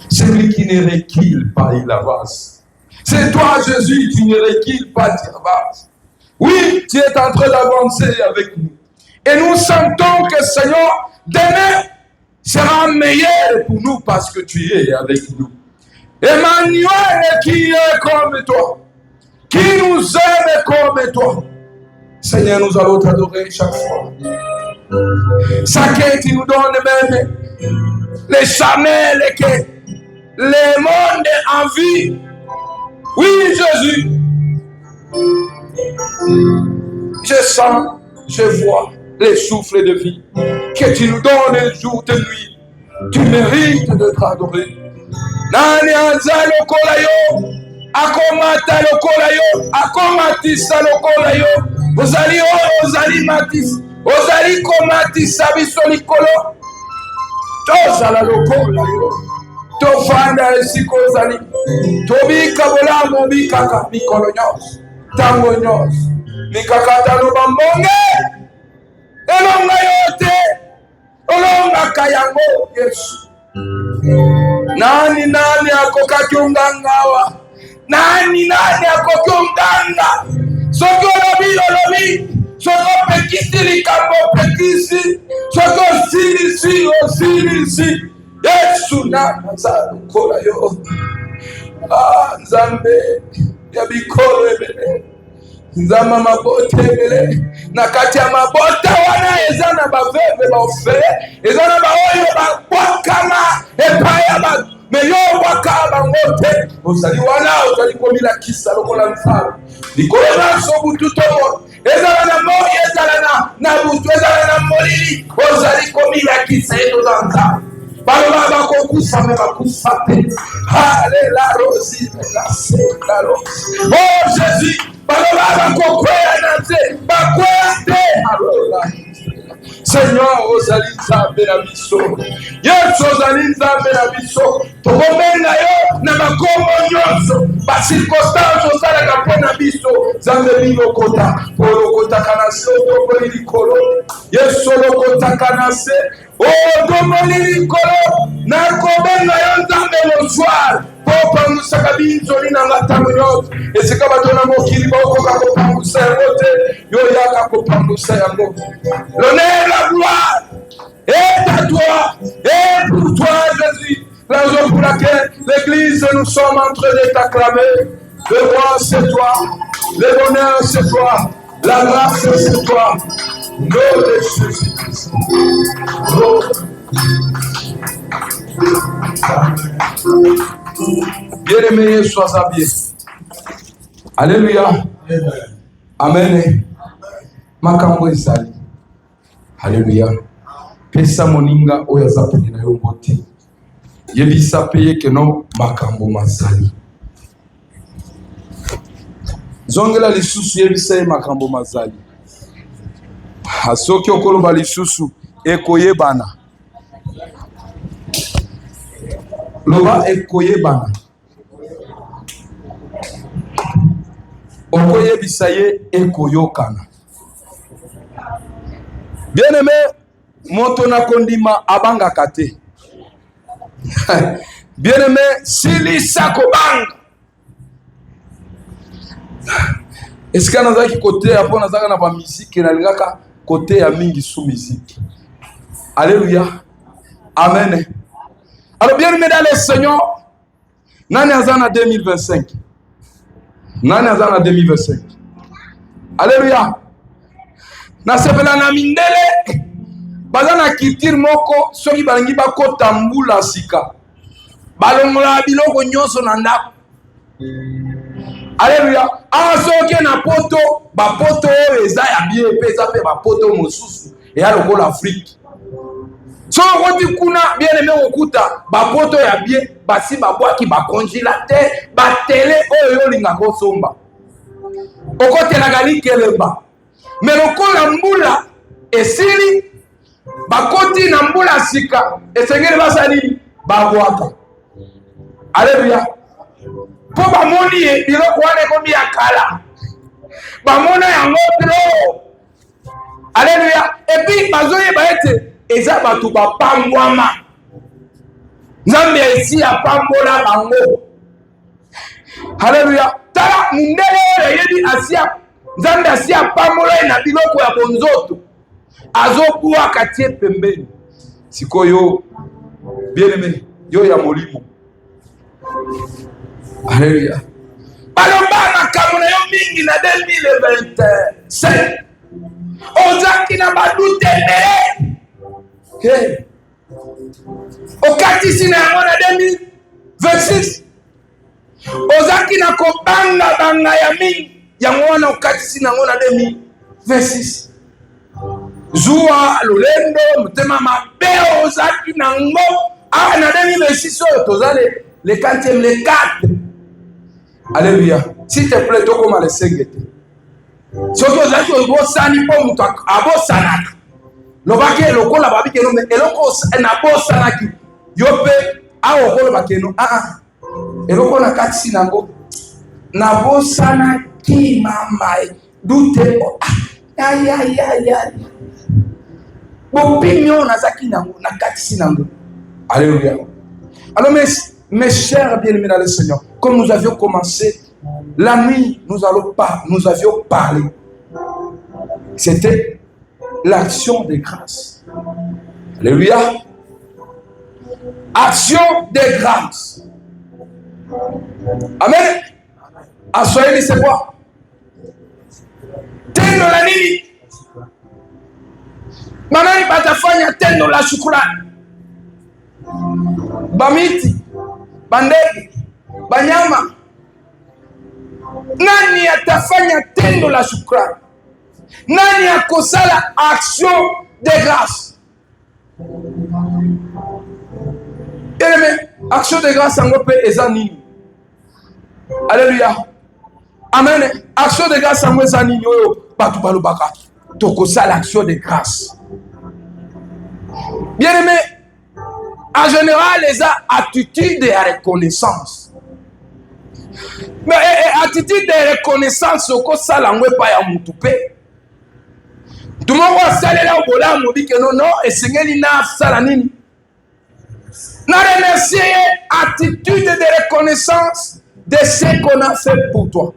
Celui qui ne recule pas, il avance. C'est toi, Jésus, qui ne recule pas, tu avances. Oui, tu es en train d'avancer avec nous. Et nous sentons que, Seigneur, demain sera meilleur pour nous parce que tu es avec nous. Emmanuel qui est comme toi, qui nous aime comme toi. Seigneur, nous allons t'adorer chaque fois. Chacun, tu nous donnes même les charnels que le monde en vie. Oui, Jésus. Je sens, je vois les souffles de vie que tu nous donnes jour et nuit. Tu mérites d'être adoré. Nani anza lokola yo, akomata lokola yo, akomatisa lokola yo. Ozali o, ozali matis, ozali komatisa biso likolo. Tozala lokola yo, tofanda esiko ozali. Tobika bolamu bikaka mikolo nyonso, tango nyonso. Mikakata no bambonge, elonga yote, olonga kayango Yesu. Nani akokaki ungangawa? Nani akoki unganga? Soko lobi, soko pekisi likambo pekisi, soko osirisi. Yesu na nazalo kola yo. Nzambe ya bikolo ebele. Nzama mabota ebele. Na kati ya mabota wana eza na baveve baofele, eza na baoyo bakwakama epaya ba meyo wakaba ngote. Ozali wana ozali komila kisa lokola mfalo. Likolo na sobutu tomo. Ezala na moyo, ezala na butu, ezala na molili. Ozali komila kisa eto zanza. Baloba bakokufa me bakufa te. Halela rosi la se la rosi. Oh Jésus, baloba bakokwea na te, bakwea te. Alola. Seigneur, ozali nzambe na biso. Yesu ozali nzambe na biso. Tokomenga yo na makombo nyonso. Basirkonstance osalaka mpo na biso. Nzambe bilokota. Olokotaka na se otomoli likolo. Yesu olokotaka na se. Otomoli likolo. Nakobenga yo nzambe bonsoir. Popangusaka binzoli na ngatamo nyonso. Esika bato na mokili baokoka kopangusa yango te. Yo yaka kopangusa yango. L'honneur, la gloire est à toi et pour toi, Jésus. La raison pour laquelle l'Église, nous sommes en train de t'acclamer. Le roi, c'est toi. Le bonheur, c'est toi. La grâce, c'est toi. Nom de Jésus-Christ. Bien-aimé, sois bien. Alléluia. Amen. Makambo ezali. Alléluia. Pesa moninga oyo azapeli na yo mbote. Yebisa peye keno makambo mazali. Zongela lisusu yebisa makambo mazali. Asoki okoloba lisusu ekoyebana. Loba ekoyebana. Okoyebisa ye ekoyokana. Bien-aimé, moto na kondima abanga kate. Bien-aimé, silisa kobanga. Est-ce que nous avons côté après nous avons la musique et nous avons côté à mingi sous musique. Alléluia. Amen. Alors bien-aimé dans le Seigneur, nani azana 2025. Nani azana 2025. Alléluia. Na sepela na mindele bazana kitir moko soki balingi bakota mbula sika balongola biloko nyonso na ndako. Alléluia. Soki na poto bapoto oyo eza ya bien pe eza pe bapoto mosusu eya lokola Afrique. So koti kuna bien aimé okuta bapoto ya bien basi babwaki bakongelateur batele oyo yolinga kosomba okotelaka likelemba. Mais lokola mbula esili bakoti na mbula sika esengeli basali babwaka. Alléluia. Po bamoni biloko wana ekomi ya kala bamona yango tro. Alléluia. Et puis bazoyeba ete eza bato bapangwama. Nzambe esi apambola bango. Hallelujah. Tala mundele yebi asia Nzambe asia apambola na biloko ya bonzoto. Azokuwa katie pembeni. Sikoyo bien-aimé, yo ya molimo. Hallelujah. Balomba makambo na yo mingi na 2027. Ozaki na badute mbele. Hey. Okatisi na yango na 2026. Ozaki na kobanga banga ya mingi. Yango wana okatisi na yango na 2026. Zuwa lolendo mutema mabe ozaki na ngo. Ah, na 2026 tozale le 4e, le 4. Alléluia. S'il te plaît, tu comme les sengete. Si tu as dit que tu as dit que tu as dit que tu as dit que tu as dit que tu as dit alléluia. Alors mes chers bien-aimés dans le Seigneur, comme nous avions commencé la nuit, nous avions parlé. C'était l'action de grâce. Alléluia. Action de grâce. Amen. Assoyez c'est quoi? Tendo la nini. Manani batafanya tendo la shukrani. Bamiti, bandege, banyama. Nani atafanya tendo la shukrani? Nani akosala action de grâce? Bien-aimé, action de grâce en groupe ezanini. Alléluia. Amen. Action de grâce en groupe ezanini. Batu balubaka. Tokosala action de grâce. Bien-aimé, en général, les attitudes de reconnaissance. Mais attitude de reconnaissance, c'est ça langue pas ya mutupe. Tout le monde va saler là au bola, on dit que non, et Seigneur n'a pas nini. N'a remercié attitude de reconnaissance de ce qu'on a fait pour toi.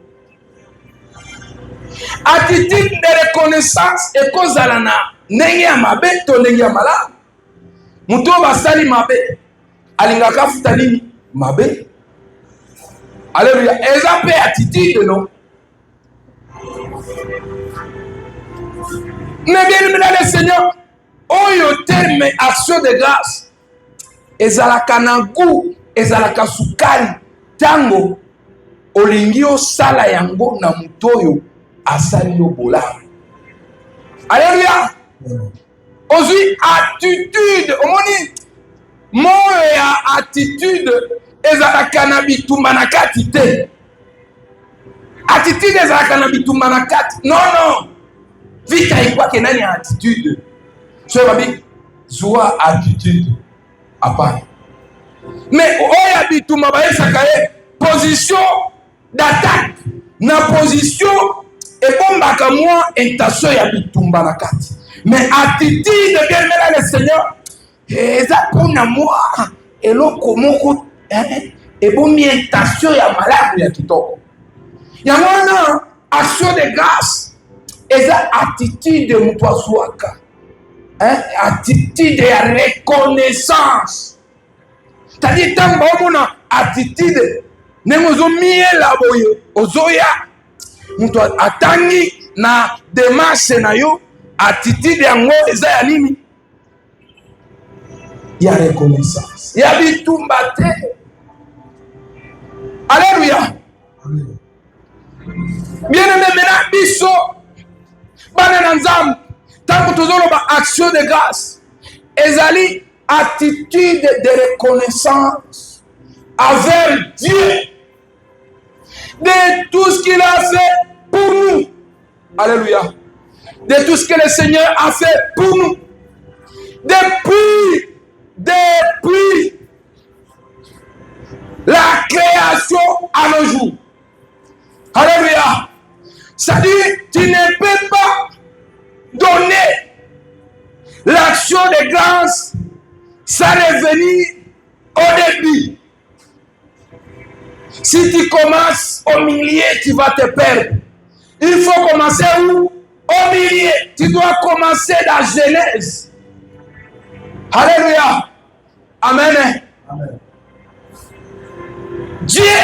Attitude de reconnaissance et cause à l'ana. Nengi amabe, to nengi amala. Muto basali mabe. Alingaka futa nini? Mabe. Alléluia. Eza pe attitude non. Mais bien aimé le Seigneur, oyo terme action de grâce. Ezalaka na goût, ezalaka sukali. Tango olingi osala yango na mutoyo asali yo bola. Alléluia. Aussi attitude, omoni moyo ya attitude ezalaka na bitumba na kati te. Attitude ezalaka na bitumba na kati. Non. Vita ikwake nani ya attitude. So babi zua attitude. Hapana. Mais oya bitumba baesaka ye position d'attaque. Na position ebombaka mwa intention ya bitumba na kati. Mais attitude bien aimé le Seigneur, eza pona moi eloko moko ebomi intention ya malamu ya kitoko. Yango wana action de grâce eza attitude mutu azwaka. Attitude ya reconnaissance. C'est-à-dire tango omona attitude nengo zomiela boye ozoya mutu atangi na démarche na yo. Attitude yango eza ya nini? Ya reconnaissance. Ya bitumba te. Alléluia. Bien aimé mena biso bana na Nzambe tango tozoloba action de grâce ezali attitude de reconnaissance envers Dieu de tout ce qu'il a fait pour nous. Alléluia. De tout ce que le Seigneur a fait pour nous. Depuis la création à nos jours. Alléluia. C'est-à-dire, tu ne peux pas donner l'action de grâce sans revenir au début. Si tu commences au milieu, tu vas te perdre. Il faut commencer où? Au milieu. Tu dois commencer la Genèse. Alléluia. Amen. Amen. Dieu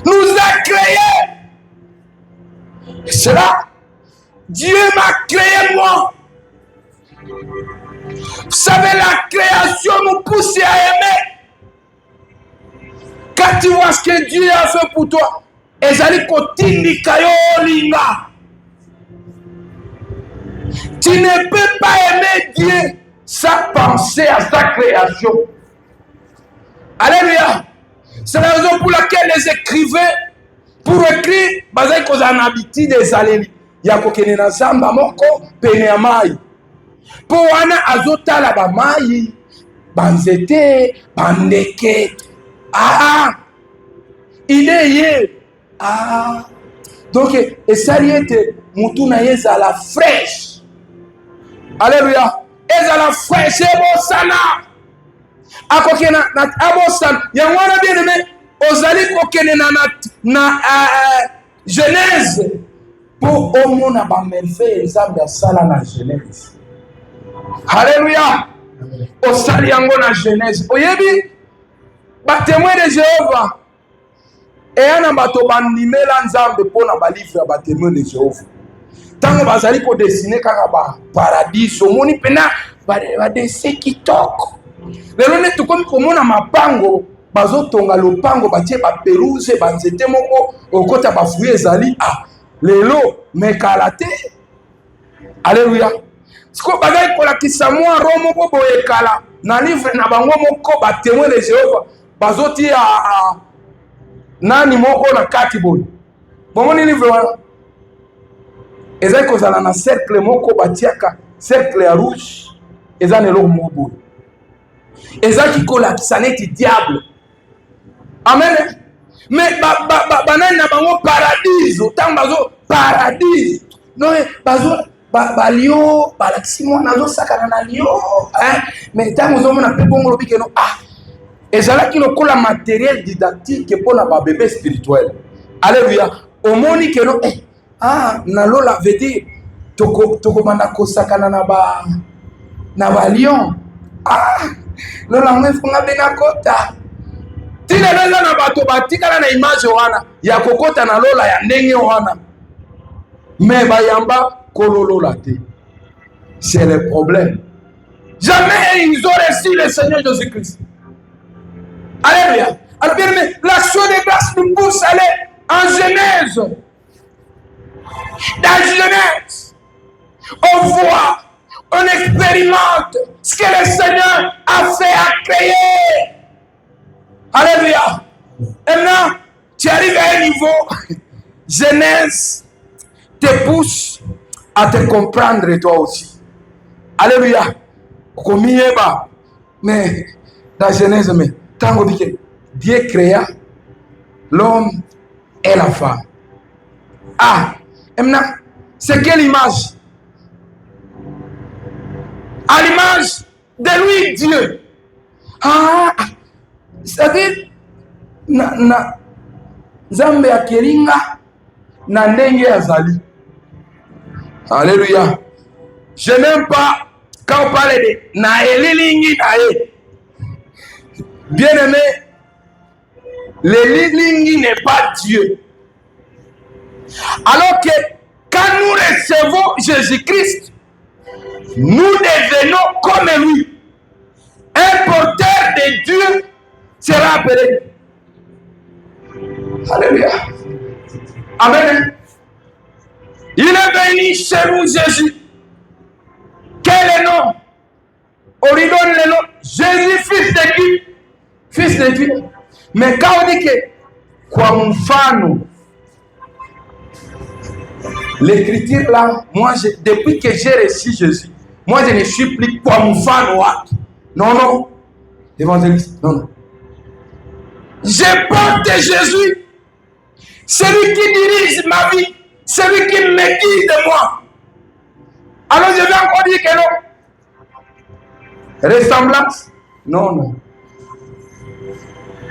nous a créés. C'est là. Dieu m'a créé moi. Vous savez, la création nous pousse à aimer. Quand tu vois ce que Dieu a fait pour toi, tu ne peux pas aimer Dieu sans penser à sa création. Alléluia. C'est la raison pour laquelle les écrivains, pour écrire, basé qu'on a l'habitude des alléluia. Yakokene na zamba moko pene ya mai. Po wana azotala ba mai, banzete, bandeke. Il est hier. Donc, et ça y est, Moutouna est à la fraîche. Alléluia. Est à la fraîche, et bon sana. Akokena na abosan. Yangwana bien aimé. Ozali kokene na Genèse. Pour au monde à merveille, exemple de ça la Genèse. Alléluia. Osali yango na Genèse. Oyebi, ba témoin de Jéhovah. Et un bateau bandimela nzambe pona ba livre ba témoin de Jéhovah. Tango bazali ko dessiner kaka ba paradis omoni pena ba dessin kitoko. Lelo ne tukomi komona mapango bazotonga lopango batie ba pelouse ba nzete moko okota ba fruit ezali lelo mekalate. Alléluia. Siko bazali ko lakisa mwa romo ko boyekala na livre na bango moko ba témoin de Jéhovah bazoti nani moko na kati boy. Bomoni livre wana. Ezali kozala na cercle moko batiaka cercle ya rouge. Ezali eloko moko boy. Ezali kolakisa neti diable. Amen. Mais banani na bango paradis. Autant bazo paradis. Non bazo balio balakisi mwana nazo sakana na lio. Mais tango zomona pe bongo lobike no ezalaki lokola matériel didactique pour la bébé spirituel. Alléluia. Omoni que no na lola veut dire toko banda kosakana na ba lion. Lola mwefunga bena kota. Tina neza na bato batikala na image wana ya kokota na lola ya ndenge wana. Mais bayamba kololola te. C'est le problème. Jamais ils ont reçu le Seigneur Jésus-Christ. Alléluia. Alors bien aimé, l'action de grâce nous pousse à aller en Genèse. Dans Genèse, on voit, on expérimente ce que le Seigneur a fait, a créé. Alléluia. Et maintenant, tu arrives à un niveau, Genèse te pousse à te comprendre toi aussi. Alléluia. Mais dans Genèse, mais tant que Dieu créa l'homme et la femme. Et maintenant, c'est quelle image? À l'image de lui, Dieu. C'est-à-dire, Nzambe ya kelinga na ndenge azali. Alléluia. Je n'aime pas quand on parle de na elilingi nae. Bien aimé, l'elilingi n'est pas Dieu. Alors que quand nous recevons Jésus-Christ, nous devenons comme lui. Un porteur de Dieu sera appelé. Alléluia. Amen. Il est venu chez nous, Jésus. Quel est le nom? On lui donne le nom. Jésus, fils de qui? Fils de Dieu. Mais quand on dit que kwa mfano, l'écriture là, moi, depuis que j'ai reçu Jésus, moi je ne suis plus kwa mfano. Non, non. Évangéliste, non, non. Je porte Jésus, celui qui dirige ma vie, celui qui me guide de moi. Alors je vais encore dire que non. Ressemblance. Non, non.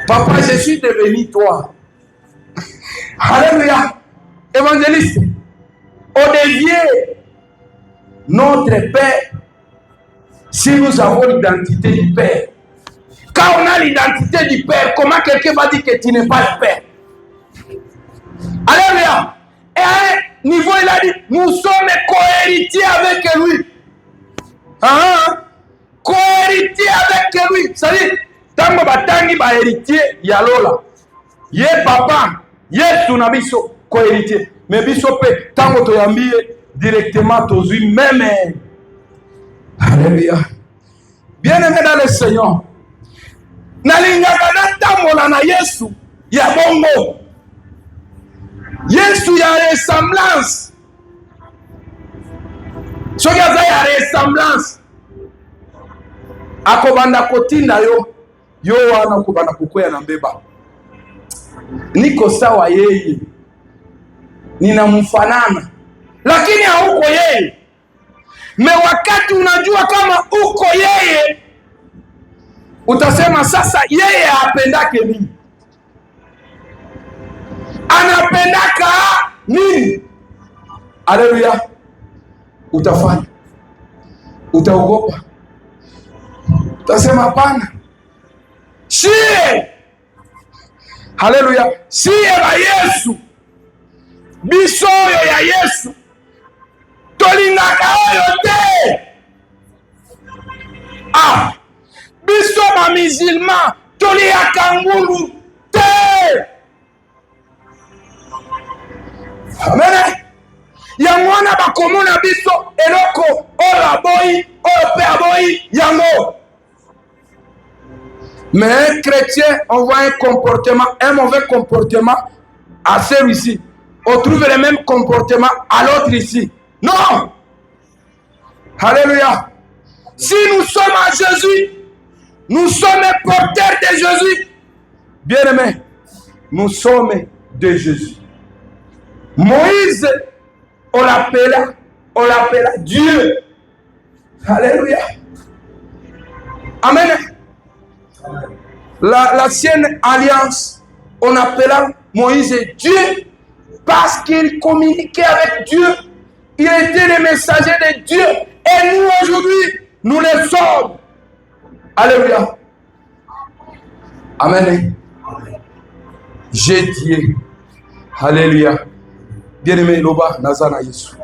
Papa, je suis devenu toi. Alléluia. Évangéliste, on devient notre Père si nous avons l'identité du Père. Quand on a l'identité du Père, comment quelqu'un va dire que tu n'es pas le Père? Alléluia. Et à un niveau, il a dit, nous sommes co-héritiers avec lui. Co-héritier avec lui. C'est-à-dire, tant que batangi ba héritier, yalola. Ye papa, ye tunabiso co-héritier. Mais biso pe, tant que tu as directement aux yeux même. Alléluia. Bien-aimé dans le Seigneur. Nalingaka natambola na Yesu ya bongo. Yesu ya ressemblance. Soki aza ya ressemblance. Akobanda kotinda yo. Yo wana kobanda kukwea na mbeba. Niko sawa yeye. Ninamfanana. Lakini hauko yeye. Me wakati unajua kama uko yeye, utasema sasa yeye apendake nini? Anapendaka nini? Haleluya. Utafanya. Utaogopa. Utasema hapana. Sie. Haleluya. Sie ba Yesu. Bisoyo ya Yesu. Tolingaka oyo te. Biso ba musulman toliaka ngulu te. Amen. Yango wana bakomona biso eloko oyo aboyi oyo pe aboyi yango. Mais un chrétien, on voit un mauvais comportement à celui-ci. On trouve le même comportement à l'autre ici. Non. Alléluia. Si nous sommes à Jésus, nous sommes porteurs de Jésus. Bien-aimés, nous sommes de Jésus. Moïse, on l'appela Dieu. Alléluia. Amen. L'ancienne alliance, on appela Moïse Dieu parce qu'il communiquait avec Dieu. Il était le messager de Dieu. Et nous aujourd'hui, nous le sommes. Alléluia. Amen. J'ai Dieu. Alléluia. Bien-aimé, Loba Nazana Yesu.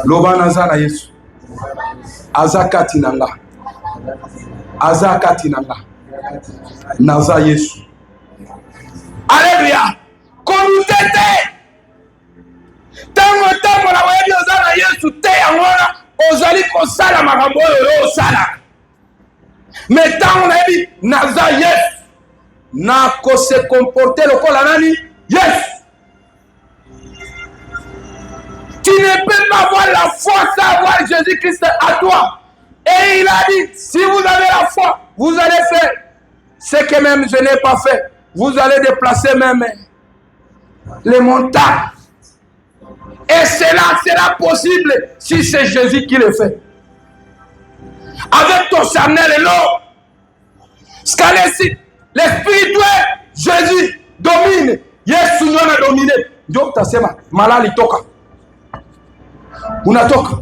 Loba Nazana Yesu. Azakati nanga. Azakati nanga. Naza Yesu. Alléluia. Konutete. Tango la webi ozana Yesu te yangona ozali kosala makambo oyo osala. Mais tango na yebi naza Yesu. Na ko se comporter lokola nani? Yesu. Tu ne peux pas avoir la foi sans avoir Jésus-Christ à toi. Et il a dit, si vous avez la foi, vous allez faire ce que même je n'ai pas fait. Vous allez déplacer même les montagnes. Et cela sera possible si c'est Jésus qui le fait. Avec ton charnel et l'eau. Ce que le spirituel, Jésus domine. Yesu ndio anadomine. Ndio utasema malali toka. Unatoka.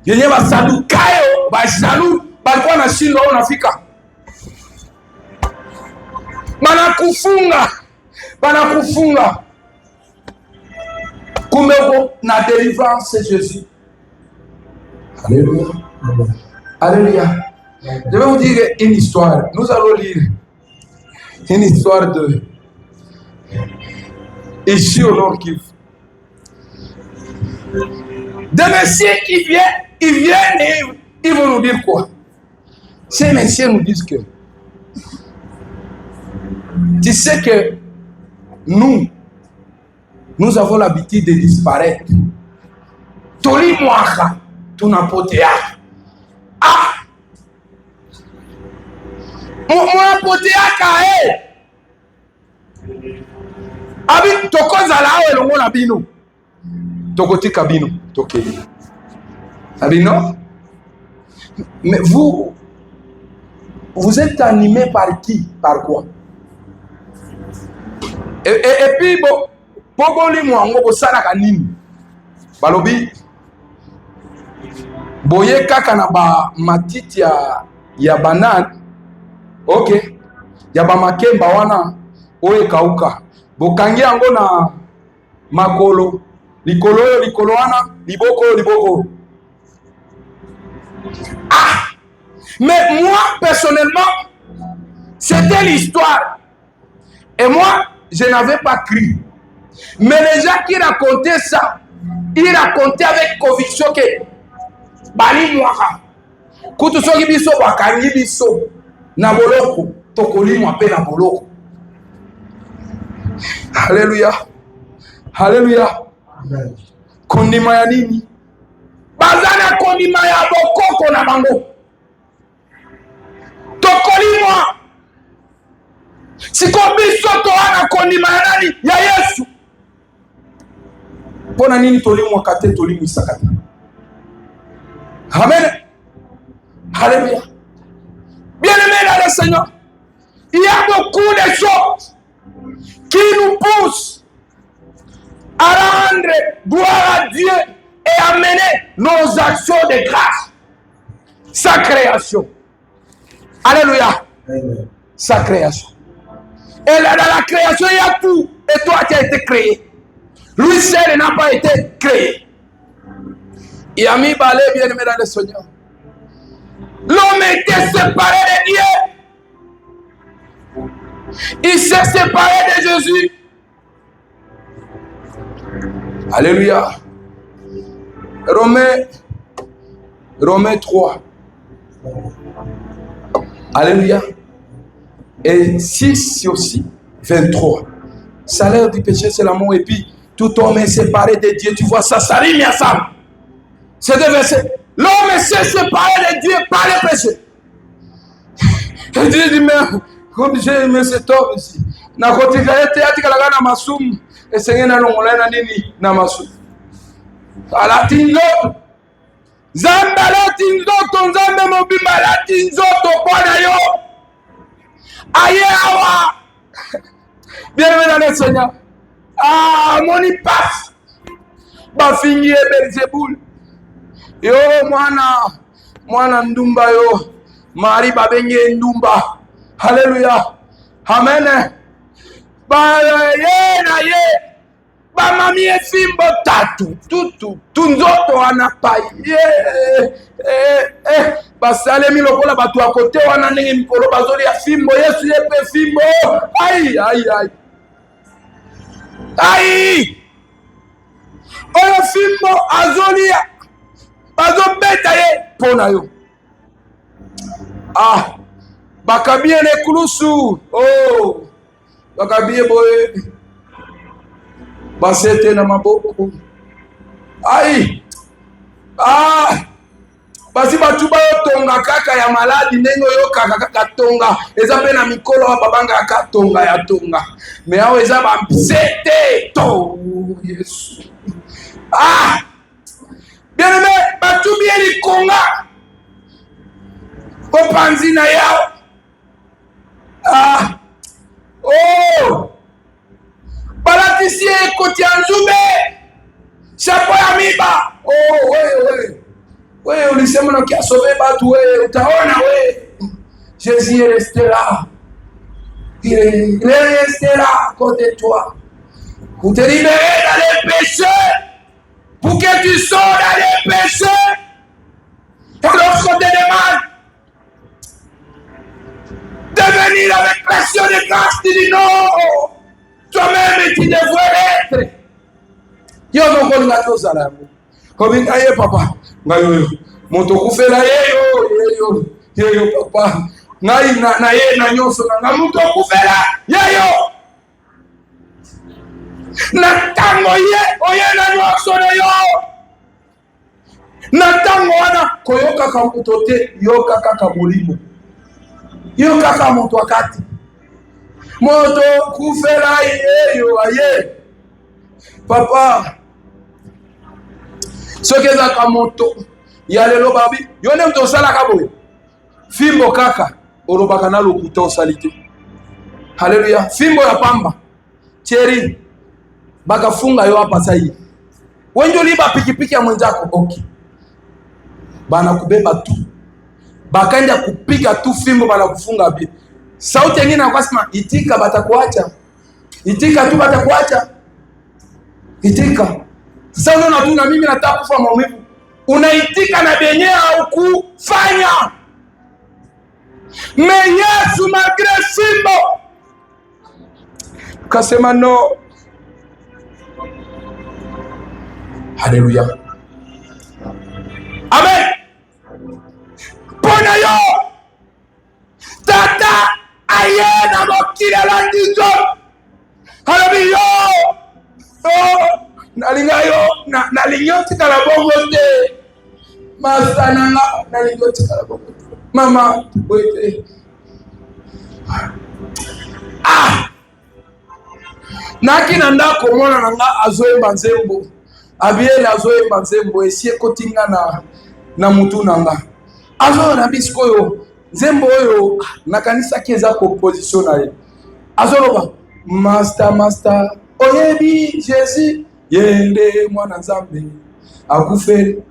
Yenye basadukayo, bajalu, balikuwa na shindo unafika. Banakufunga. Kumeko na délivrance c'est Jésus. Alléluia. Alléluia. Je vais vous dire une histoire. Nous allons lire une histoire de ici au Nord Kivu. Des messieurs qui viennent et ils vont nous dire quoi? Ces messieurs nous disent que tu sais que nous avons l'habitude de disparaître. Toli mwaka, tunapotea. Mwapotea kae. Abi tokozala awe longo na bino. Tokotika bino, tokeli. Abi non? Mais vous Vous êtes animé par qui? Par quoi? Et puis, bon, Pogoli Mwango, Bosalaka Nini. Balobi, Boye kaka na ba matiti ya banane. Ok. Ya ba makemba wana oye kauka. Bokangi yango na makolo. Likolo wana, liboko. Ah! Mais moi, personnellement, c'était l'histoire. Et moi, je n'avais pas cru. Mais les gens qui racontaient ça, ils racontaient avec conviction que Bali Mwaka, Kutu soki biso bakangi biso na boloko, tokoli mwape na boloko. Alléluia. Alléluia. Kondima ya nini? Bazana kondima ya bokoko na bango. Tokoli mwa. Siko biso toana kondima ya nani? Ya Yesu. Pona nini tolimwa kate tolimwa sakate? Amen. Alléluia. Bien-aimés dans le Seigneur, il y a beaucoup de choses qui nous poussent à rendre gloire à Dieu et à mener nos actions de grâce. Sa création. Alléluia. Amen. Sa création. Et là, dans la création, il y a tout. Et toi, tu as été créé. Lui seul n'a pas été créé. Il a mis balai, bien-aimé dans le Seigneur. L'homme était séparé de Dieu. Il s'est séparé de Jésus. Alléluia. Romains 3. Alléluia. Et 6 aussi, 23. Salaire du péché, c'est l'amour. Et puis, tout homme est séparé de Dieu. Tu vois ça, ça rime à ça. C'est des versets. L'homme s'est séparé de Dieu par le péché. Et Dieu dit, mais comme j'ai aimé cet homme ici, na kotika ete atika laga na masum, et Seigneur na longola na nini na masum. Alatinzo, Zamba latinzo, ton Zamba mobimba latinzo, to bona yo. Aye awa. Bien-aimé dans le Seigneur. Ah, mon y passe. Bafingi et Belzeboul. Yo, mwana ndumba yo. Mari babenge ndumba. Alléluia. Amen. Ba ye na ye. Ba mami e fimbo tatu. Tunzoto anapai. Basalemi lokola batu a kote wana ndenge mikolo bazoli ya fimbo. Yesu yepe fimbo. Aïe. Aïe. Oyo fimbo azoli azobeta ye pona yo. Ah, bakabie ne kulusu. Oh, bakabie boye. Basete na maboko. Aïe. Ah, basi batuba yo tonga kaka ya maladi ndenge yo kaka tonga. Eza pe na mikolo wa babanga ya tonga ya tonga. Mais awo eza ba mpsete to. Yesu. Ah! Bien-aimé, batubi eli konga. Opanzi na yao. Ah! Oh! Balatisi ekoti ya nzube. Chapeau ya miba. Oh, ouais, ulisema na kia sauver batu, ouais, utaona, ouais. Jésus est resté là. Il est resté là à côté de toi. Pour te libérer dans les péchés. Pour que tu sors dans les péchés. Et lorsqu'on te demande de venir avec l'action de grâce, tu dis non. Toi-même, tu devrais l'être. Yo non kon ngato salamu. Kobi ngaye papa. Ngayo. Moto kufela yeyo papa. Ngai na ye na nyoso na moto kufela yeyo. Na tango ye oye na nyoso na yo. Na tango wana koyoka ka moto te yoka kaka molimo. Yo kaka moto akati. Moto kufela yeyo aye. Papa, ce que ça moto, il y a le lobabi, il y a un sala kabo, fimbo kaka, olobaka na lokuta osalite. Haleluya. Fimbo ya pamba cheri bakafunga yo hapa sahi. Wenjo liba pikipiki ya mwenzako, okay, bana kubeba tu bakaenda kupiga tu fimbo, bana kufunga bi. Sauti nyingine akasema itika, batakuacha. Itika tu, batakuacha. Itika. Sasa unaona tu, na mimi nataka kufa maumivu, unaitika na benye au kufanya. Mais Yesu malgré fimbo kasema no. Haleluya. Amen. Pona yo tata ayena mokila landizo. Haleluya. Oh, nalingayo nalinyoti kala bongo te. Masananga nalinyoti kala bongo te. Mama wete. Nakina ndako mwana nanga azoemba nzembo. Abiela azoemba nzembo esie kotinga na mutu nanga. Azo na bisiko yo nzembo yo na kanisa kieza composition na ye. Azo loba master oyebi Jésus yende mwana nzambe akufeli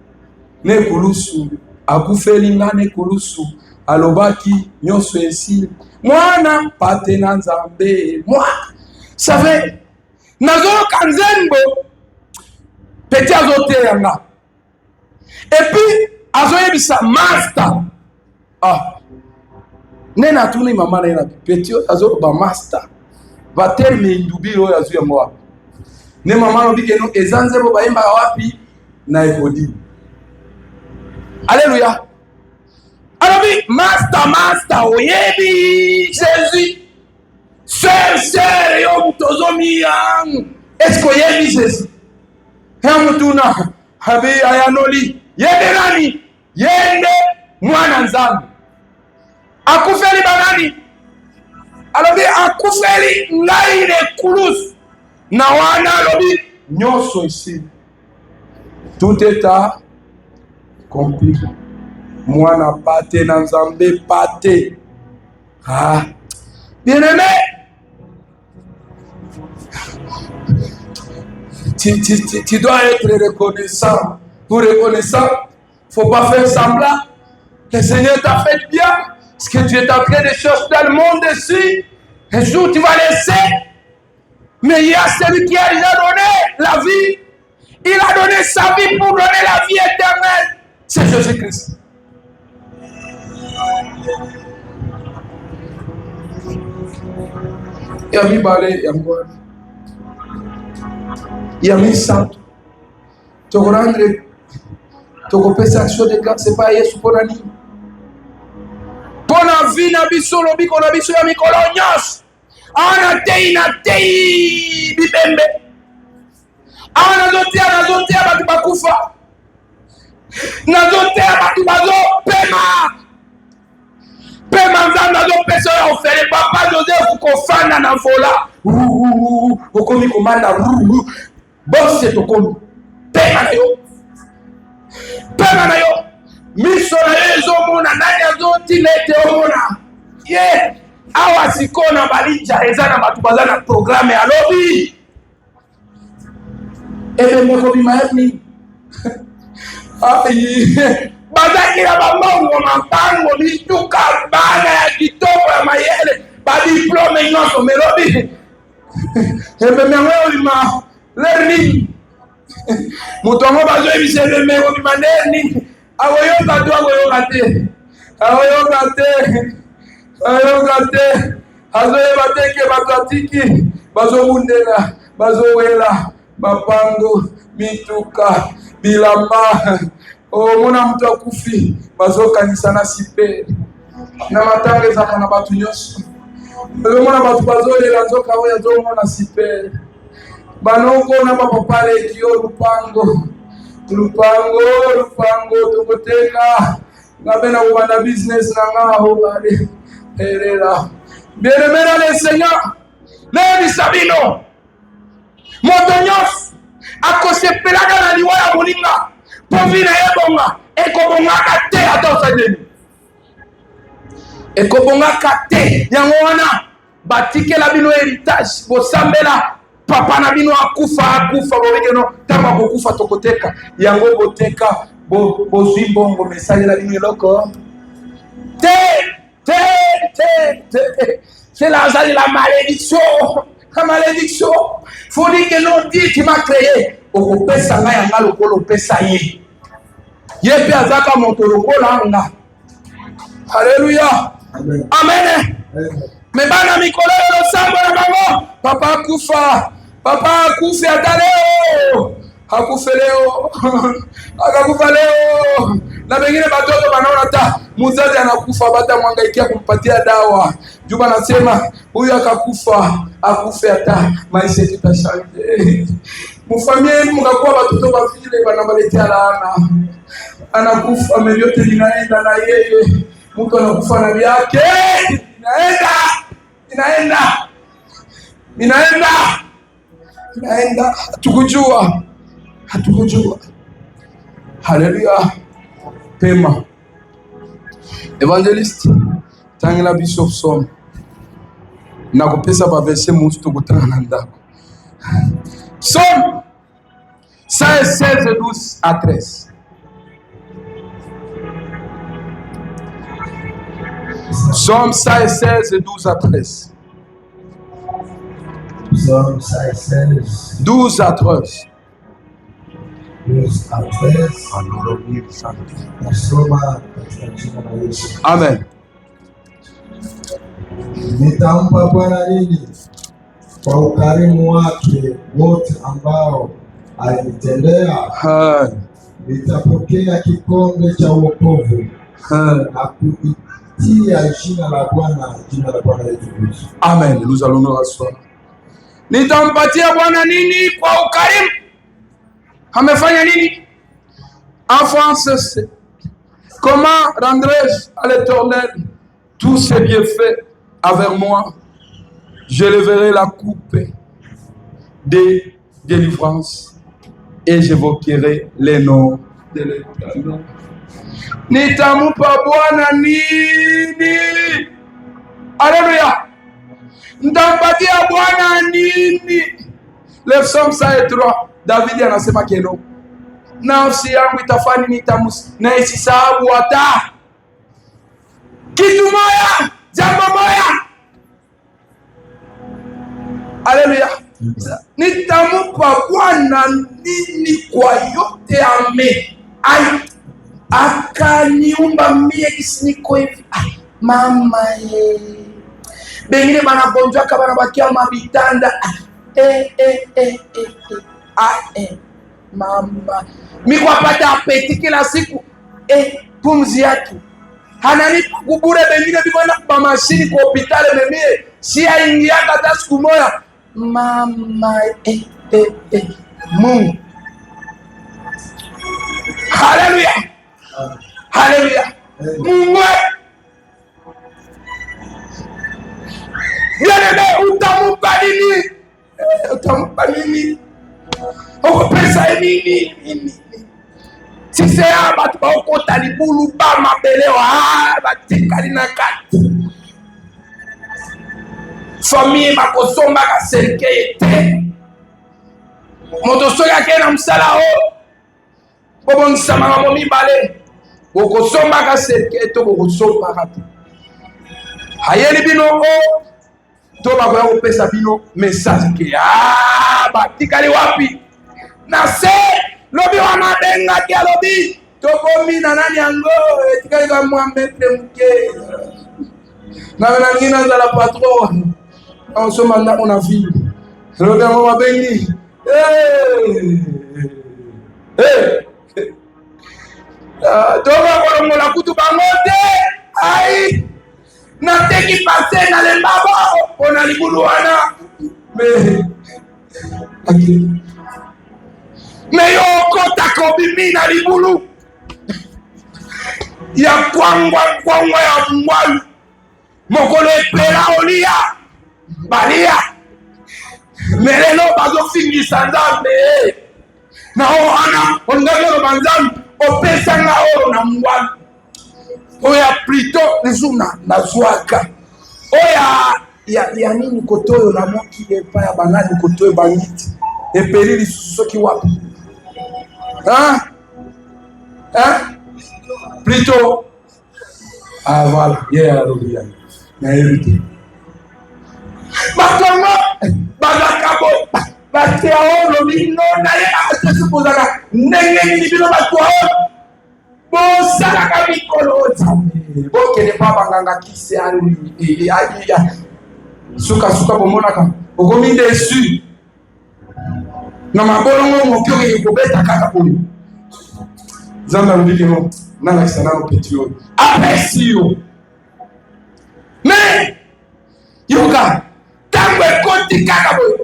ne kulusu akufeli ngane kulusu alobaki nyonso esi mwana pate na nzambe mwana save nazoyoka nzembo peti azotelanga epi azoyebisa master nena atuni mama na yena peti azoloba master baterme indubi oyo azuya mwa ne mama no bikeno ezanzebo bayemba wapi na ekodi. Alléluia. Alabi master oyebi Jésus sœur yo mutozomi yang est-ce que oyebi Jésus ya mutuna habi ayanoli yende nani yende mwana nzambe akufeli banani alobi akufeli ngai le kulus na wana alobi nyonso ici tout est accompli. Mwana pate na nzambe pate. Bien-aimé, tu dois être reconnaissant. Pour reconnaissant, faut pas faire semblant. Le Seigneur t'a fait bien. Ce que tu es en train de chercher dans le monde ici, un jour tu vas laisser. Mais il y a celui qui a déjà donné la vie. Il a donné sa vie pour donner la vie éternelle. C'est Jésus-Christ. Yami bale yangwani. Yami santo. Toko rendre. Toko pesa action de grâce. C'est pas Yesu pour nani. Pona vie na biso lobi kona biso ya mikolo nyos. Ana tei bibembe. Ana zotea batu bakufa. Nazotea batu bazo pema. Pema nzambe azo pesa ya ofele. Papa Joseph kofana na vola. Okomi komanda. Bosse tokomi. Pema na yo. Pema na yo. Miso na yo ezo mona. Nani azo tinete omona. Yeah. Awa sikona balija ezana batu bazana programme ya lobby. Ebe meko bimaeni. Bazaki na bamongo mapango mituka bana ya kitoko ya mayele ba diplome nyonso melobi. Ebe meko bima learning. Mutongo bazo ebise ebe meko bima learning. Awoyoka tu awoyoka te. Awoyoka te. Ayogate azoye bateke batatiki bazo mundela bazo wela mapango mituka bilamba mona mtu akufi bazo kanisa na sipe na matange za kana batu nyonso mona batu bazo lela nzoka oya zo mona sipe banoko na papale kio lupango tukoteka ngabena ubanda business na ngaho bale. Bien-aimé dans le Seigneur, Lévi Sabino, Montagnos, à cause de Pelaga na liwa ya moninga, Povina ebonga, ekobonga kate ato sadeni. ekobongaka te. Yango wana batikela bino héritage, bosambela papa na bino akufa bobekeno ntango akokufa tokoteka yango boteka bozwi mbongo mesalela bino eloko te. C'est la malédiction. La malédiction. Faut dire que non, Dieu qui m'a créé. Au pesa nga yanga lokolo pesa ye. Ye pe azaka moto lokola nga. Alléluia. Amen. Mais bana mikolo lo sambo na bango. Papa akufa. Papa akufi ataleo. Akufe leo. Akakufa leo. Na bengine batoto banaona ta muzazi anakufa bata mwangaikia kumpatia dawa. Juba nasema huyu akakufa akufe hata maisha tutashanje. Mfamie mkakuwa watoto wa vile wanamaletea laana. Anakufa meliote linaenda na yeye. Mtu anakufa na yake. Inaenda. Hatukujua. Haleluya. Pema. Evangeliste tangela bishop som na kupesa ba verset mutu tukutana na ndako. Somme 16, 12 à 13. Somme 16, 12 à 13. Somme 16, 12 à 13. 12 à 13. Nasoma katika jina la Yesu. Amen. Nitampa Bwana nini kwa ukarimu wake wote ambao alinitendea? Nitapokea kikombe cha wokovu na kuitia jina la Bwana wetu Yesu. Amen. Nous allons nous rasseoir. Nitampatia Bwana nini kwa ukarimu? Amefanya nini? En français, c'est comment rendrai-je à l'Éternel tous ses bienfaits avec moi? Je leverai la coupe de délivrance et j'évoquerai les noms de l'Éternel. Nitamupa Bwana nini? Alléluia. Nitampatia Bwana nini? Le psaume 103. David anasema keno. Nafsi yangu itafanya nini na isisahabu hata kitu moja, jambo moja. Haleluya. Nitamupa Bwana nini kwa yote akaniumba mie kisiniko hivi. Mama ye. Bengine banagonjwa kama banabakia mabitanda. Mama mikwapata apeti kila siku pumzi yake hananipa kubure. Bengine bibona kwa mashini kwa hospitali memie si aingia hata siku moja. Mama Mungu. Haleluya. Haleluya. Mungu Bieneme utamupa nini? Utampa nini? Pesa nini? Si c'est un batu ba okota libulu ba mabelewa batikali na kati. Famille makosomba ka serke te. Moto soya ke na msala o. Bobo nsama ngamo mibale. Bokosomba ka serke to bokosomba ka te. Hayeli bino o. Toba kwa kupesa bino message ke batikali wapi na se lobi wana benga kia lobi tokomi na nani yango etikali kwa Mohamed mke na ngina za la patron on se manda on a vu lobi mama bengi toba kwa ngola kutu bangote ai na teki pase na lembaba ona libulu wana me yokota kobi na libulu ya kwangwa ya mwalu mokolo epela olia balia melelo bazofingisa nzambe na wana ongagelo banzambe opesa nga oro na mwalu oya plito nzuna nazwaka oya ya nini kotoyo na moki epa ya banani kotoyo bangiti epelili soki wapi plito voilà haleluya na hérité batongo bazakabo batia olo lino na ye atesipozaka ndenge nini bino batwa bosalaka mikolo nzambe bokende mpa banganga kisi aliya suka bomonaka okomi desu na mabolongo moki okeke kobeta kaka oyo nzambe alobikeno nalakisa nano peti oyo apesi yo me yoka ntango ekoti kaka boyo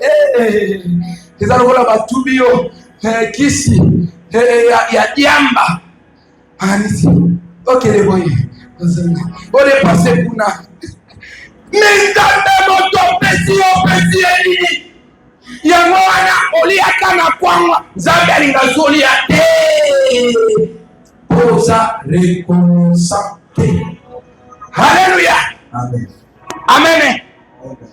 eza lokola batubi yo kisi ya diamba anisi okele boye odepase kuna nzambe moto pesi elini yango wana oliaka na kwangwa nzambe alinga zolia te poza rekonsa te. Haleluya, amen.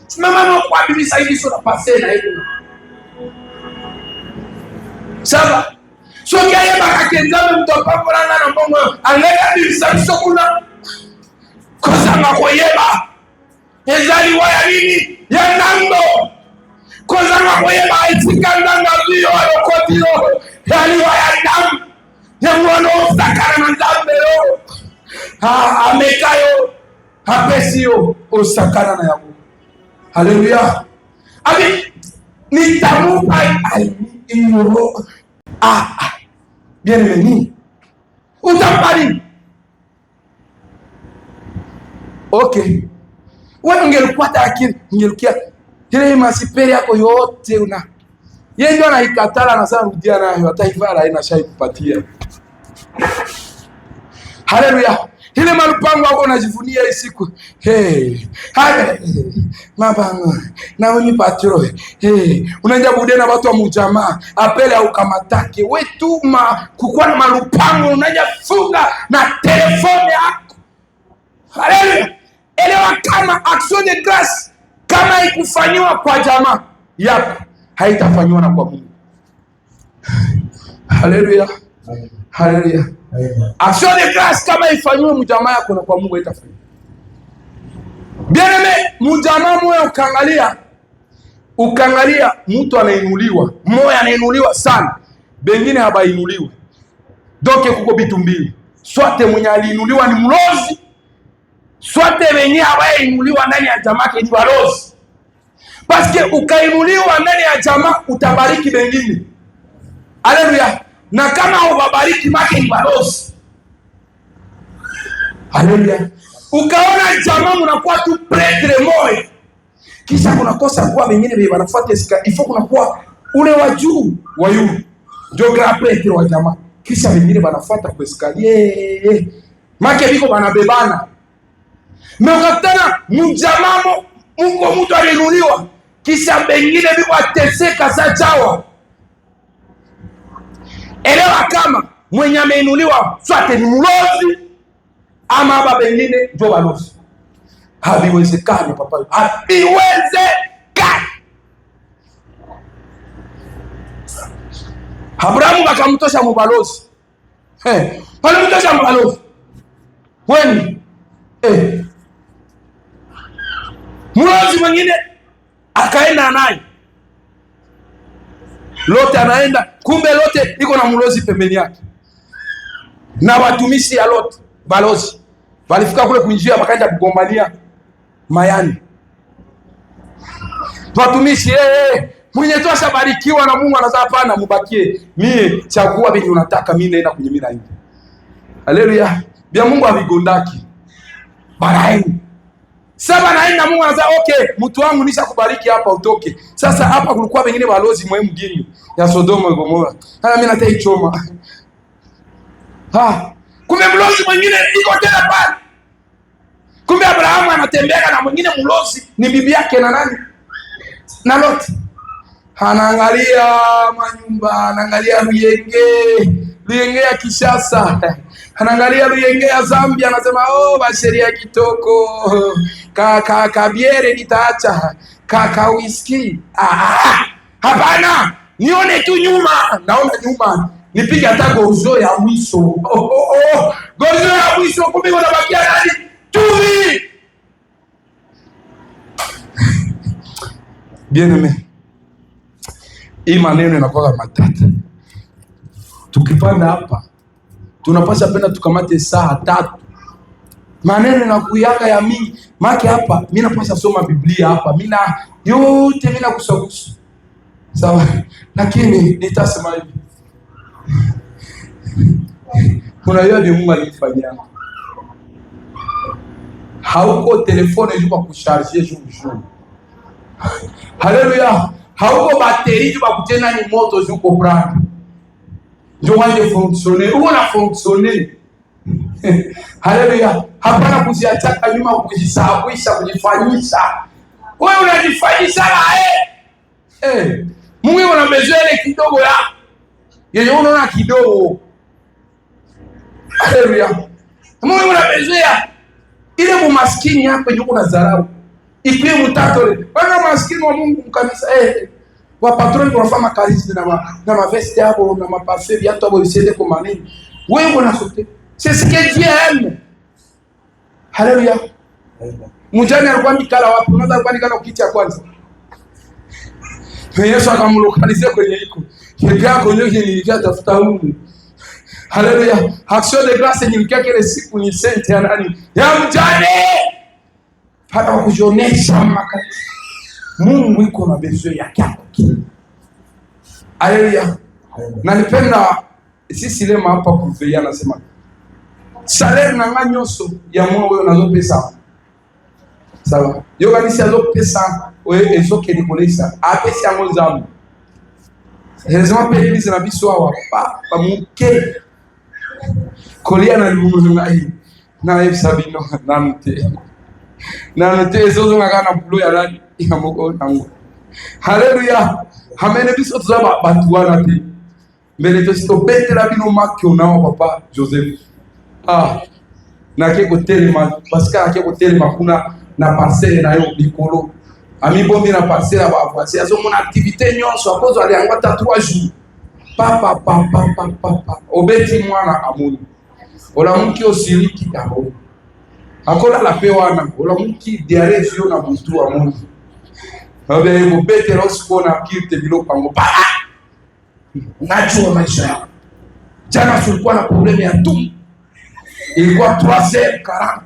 Simama kwa bibisa hivi sura pase na hivi saba soki ayebaka ke nzambe moto apambolanga na mbongo angeka bibisa biso kuna kozanga koyeba ezali waya nini ya nando kozanga koyeba etika ndanga biyo alokotilo yali waya ndam yangono osakana na nzambe yo ameka yo apesi yo osakana na yango. Haleluya, abi nitamupa iyo bien aimé utampari okay wewe ungelipata akili ungelukia ile masiperi yako yote una yeye ndio anaikatala na sana rudia nayo hata ifara haina shai kupatia. Haleluya, ile malupango wako unajivunia isiku mabanga na uni patro unaenda budena watu wa mjamaa apele au kamatake wetu kukua na malupango unaja funga na telefone yako. Haleluya, elewa kama action de grâce kama ikufanywa kwa jamaa yako haitafanywa na kwa Mungu. Haleluya, haleluya. Action de grâce kama ifanywe mjamaa yako na kwa Mungu haitafanywa. Bien-aimé, mjamaa moyo ukangalia mtu anainuliwa, moyo anainuliwa sana, bengine habainuliwa. Doke kuko bitu mbili. Swate mwenye aliinuliwa ni mlozi, swate wenye habainuliwa ndani ya jamaa ke ni balozi. Paske ukainuliwa ndani ya jamaa utabariki bengine. Haleluya. Na kama ubabariki make ni balozi. Haleluya. Ukaona jamaa mnakuwa tu pretre moyo, kisha kunakosa kuwa wengine bebe wanafuata sika ifo kunakuwa ule wa juu wa yule ndio grand pretre wa jamaa, kisha wengine wanafuata kwa escalier make biko banabebana. Mekatana mjamaa Mungu mtu alinuliwa, kisha wengine biko ateseka za chawa. Elewa kama mwenye ameinuliwa swate ni mlozi ama haba bengine ndio balozi. Habiwezekani papa, habiwezekani. Abrahamu akamtosha mubalozi, alimtosha mubalozi weni mlozi mwingine akaenda naye. Lote anaenda, kumbe Lote iko na mlozi pembeni yake na watumishi ya Lote balozi walifika kule kuinjia wakaenda kugombania mayani. Watumishi mwenye tu ashabarikiwa na Mungu anasema hapana, mubakie mie chagua venye unataka, mimi naenda kwenye mimi naenda. Haleluya, bia Mungu avigondaki baraini saba naenda. Mungu anasema okay, mtu wangu nisha kubariki hapa utoke. Sasa hapa kulikuwa wengine balozi mwe mgini ya Sodoma na Gomora, mimi nataichoma kumbe mlozi mwingine iko tena pale. Kumbe Abrahamu anatembea na mwingine mlozi ni bibi yake na nani? Na Loti. Anaangalia manyumba, anaangalia luyenge Luyenge ya Kishasa, anaangalia Luyenge ya Zambia, anasema oh, basheria kitoko, kabiere nitaacha, whisky. Hapana, nione tu nyuma, naona nyuma, nipige hata gozo ya mwisho. Gozo ya mwisho, kumbe unabakia nani? Tumi. Bien-aimé, hii maneno inakuwa matata. Tukipanda hapa tunapasha penda tukamate saa 3. Maneno inakuyaga ya mingi. Maki hapa mimi napasha soma Biblia hapa. Mimi yote mimi nakusagusa. Sawa? Lakini nitasema hivi. Unajua vile Mungu alifanyia. Hauko telefone yuko kusharger jour. Haleluya. Hauko bateri yuko kutena ni moto yuko brand. Ndio waje fonctionner. Uko na fonctionner. Haleluya. Hapana kuziachaka nyuma, kujisahawisha, kujifanyisha. Wewe unajifanyisha na Mungu unamezea ile kidogo ya. Yeye unaona kidogo. Haleluya. Mungu unamezea ile mumaskini yako yuko na dharau. Ikiwe mtatole. Wana maskini wa Mungu mkanisa wa patroni wanafanya kazi na maveste hapo na maparfum viatu hapo visiende kwa manini. Wewe unasote. C'est ce que Dieu aime. Haleluya. Mujani alikuwa mikala wapi? Unaweza alikuwa nikala kiti ya kwanza. Yesu akamlokalize kwenye iko. Kile kwenye nilikia tafuta Mungu. Haleluya. Action de grâce nilikia kile siku ni sente ya nani? Ya mjane. Hata kujionesha makati. Mungu iko na besoin yake hapo. Haleluya. Na nipenda sisi lema hapa kuveya nasema salaire na nga nyonso ya mwa oyo nazopesa. Sawa. Yo kanisi azopesa oyo ezokende kolesa. Apesi yango nzambe. Hezema pe eglise na biso awa pa muke. Kolia na lumu ngai. Na ebisabino namte. Namte ezozo ngana bulo ya nani ya moko nango. Haleluya. Hamene biso tuzaba bantu wana te. Mbele tosito betela bino makyo nao papa Joseph. Na keko telema parce que akeko telema kuna na parcelle na yo likolo. Ami bombi na parcelle ba voici azo mon activité nyonso akozo ali angata 3 jours. Papa obeti mwana amuni. Ola munki osiriki yao. Akola la pewana ola munki diare sio na butu amuni. Abe go betela osiko na kirte bilo pango. Najua maisha yako. Jana tulikuwa na problemu ya tumbo. Ilikuwa 3h40.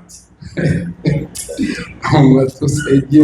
Mungu atusaidie.